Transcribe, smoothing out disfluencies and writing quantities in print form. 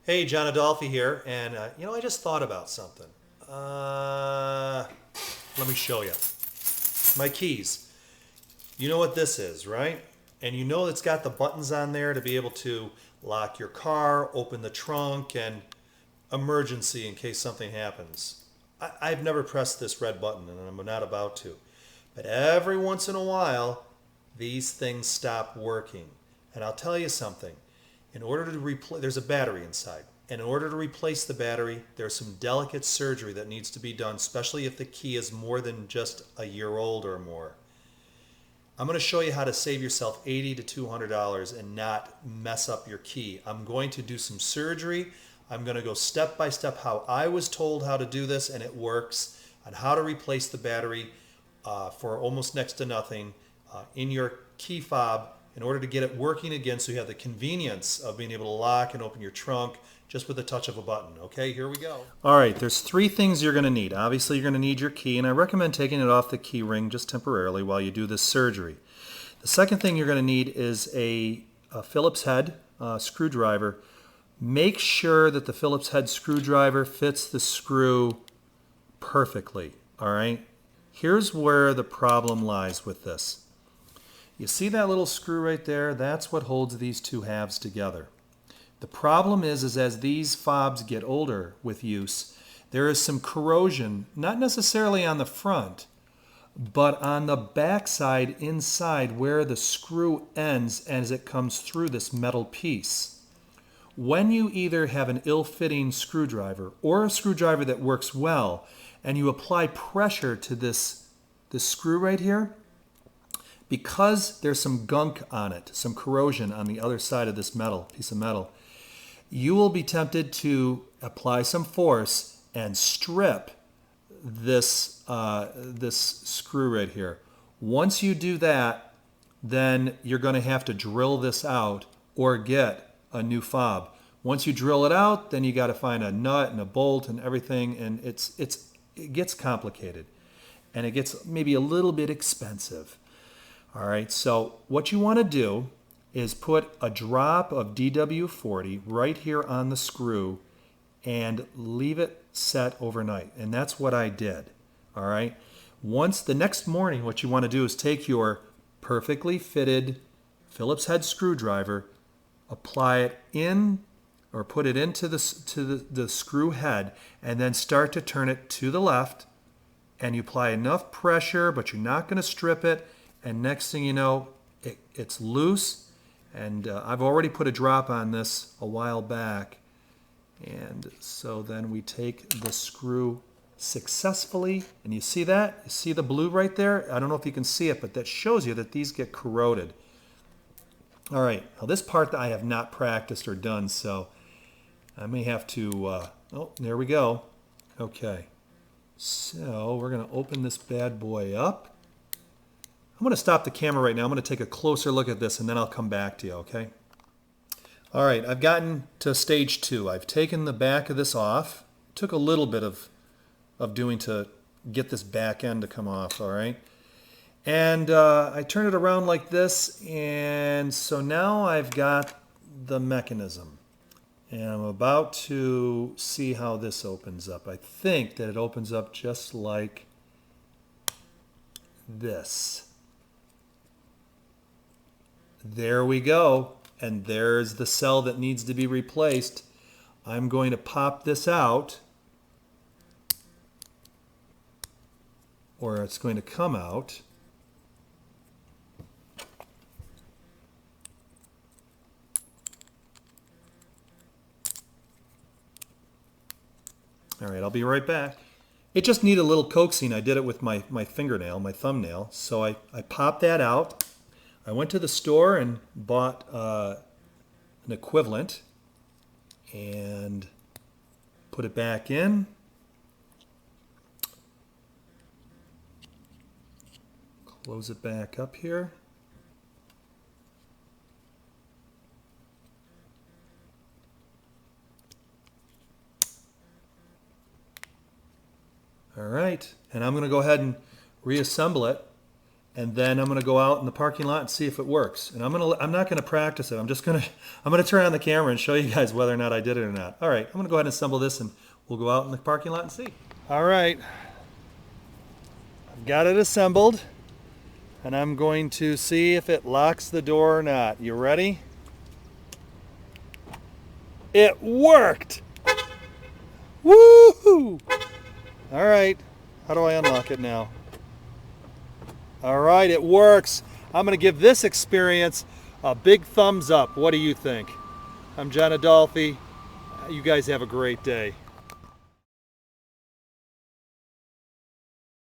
Hey, John Adolfi here, and I just thought about something. Let me show you. My keys. You know what this is, right? And you know it's got the buttons on there to be able to lock your car, open the trunk, and emergency in case something happens. I've never pressed this red button, and I'm not about to. But every once in a while, these things stop working. And I'll tell you something. In order to replace, there's a battery inside. And in order to replace the battery, there's some delicate surgery that needs to be done, especially if the key is more than just a year old or more. I'm going to show you how to save yourself $80 to $200 and not mess up your key. I'm going to do some surgery. I'm going to go step by step how I was told how to do this, and it works, on how to replace the battery for almost next to nothing in your key fob in order to get it working again, so you have the convenience of being able to lock and open your trunk just with the touch of a button. Okay, here we go. All right, there's three things you're going to need. Obviously, you're going to need your key, and I recommend taking it off the key ring just temporarily while you do this surgery. The second thing you're going to need is a Phillips head screwdriver. Make sure that the Phillips head screwdriver fits the screw perfectly. All right, here's where the problem lies with this. You see that little screw right there? That's what holds these two halves together. The problem is as these fobs get older with use, there is some corrosion, not necessarily on the front, but on the back side inside where the screw ends as it comes through this metal piece. When you either have an ill-fitting screwdriver or a screwdriver that works well, and you apply pressure to this screw right here, because there's some gunk on it, some corrosion on the other side of this piece of metal, you will be tempted to apply some force and strip this screw right here. Once you do that, then you're going to have to drill this out or get a new fob. Once you drill it out, then you got to find a nut and a bolt and everything, and it gets complicated, and it gets maybe a little bit expensive. All right, so what you want to do is put a drop of DW40 right here on the screw and leave it set overnight. And that's what I did. All right. Once the next morning, what you want to do is take your perfectly fitted Phillips head screwdriver, apply it in or put it into the screw head, and then start to turn it to the left. And you apply enough pressure, but you're not going to strip it. And next thing you know, it's loose. And I've already put a drop on this a while back. And so then we take the screw successfully. And you see that? You see the blue right there? I don't know if you can see it, but that shows you that these get corroded. All right. Now this part I have not practiced or done, so I may have to... oh, there we go. Okay. So we're going to open this bad boy up. I'm going to stop the camera right now. I'm going to take a closer look at this, and then I'll come back to you, okay? All right, I've gotten to stage 2. I've taken the back of this off. It took a little bit of doing to get this back end to come off, all right? And I turn it around like this, and so now I've got the mechanism. And I'm about to see how this opens up. I think that it opens up just like this. There we go, and there's the cell that needs to be replaced. I'm going to pop this out, or it's going to come out. All right, I'll be right back. It just needed a little coaxing. I did it with my fingernail, my thumbnail. So I popped that out. I went to the store and bought an equivalent and put it back in. Close it back up here. All right, and I'm going to go ahead and reassemble it. and then I'm gonna go out in the parking lot and see if it works. And I'm not gonna practice it. I'm gonna turn on the camera and show you guys whether or not I did it or not. All right, I'm gonna go ahead and assemble this, and we'll go out in the parking lot and see. All right, I've got it assembled, and I'm going to see if it locks the door or not. You ready? It worked! Woo-hoo! All right, how do I unlock it now? All right, it works. I'm gonna give this experience a big thumbs up. What do you think? I'm John Adolfi. You guys have a great day.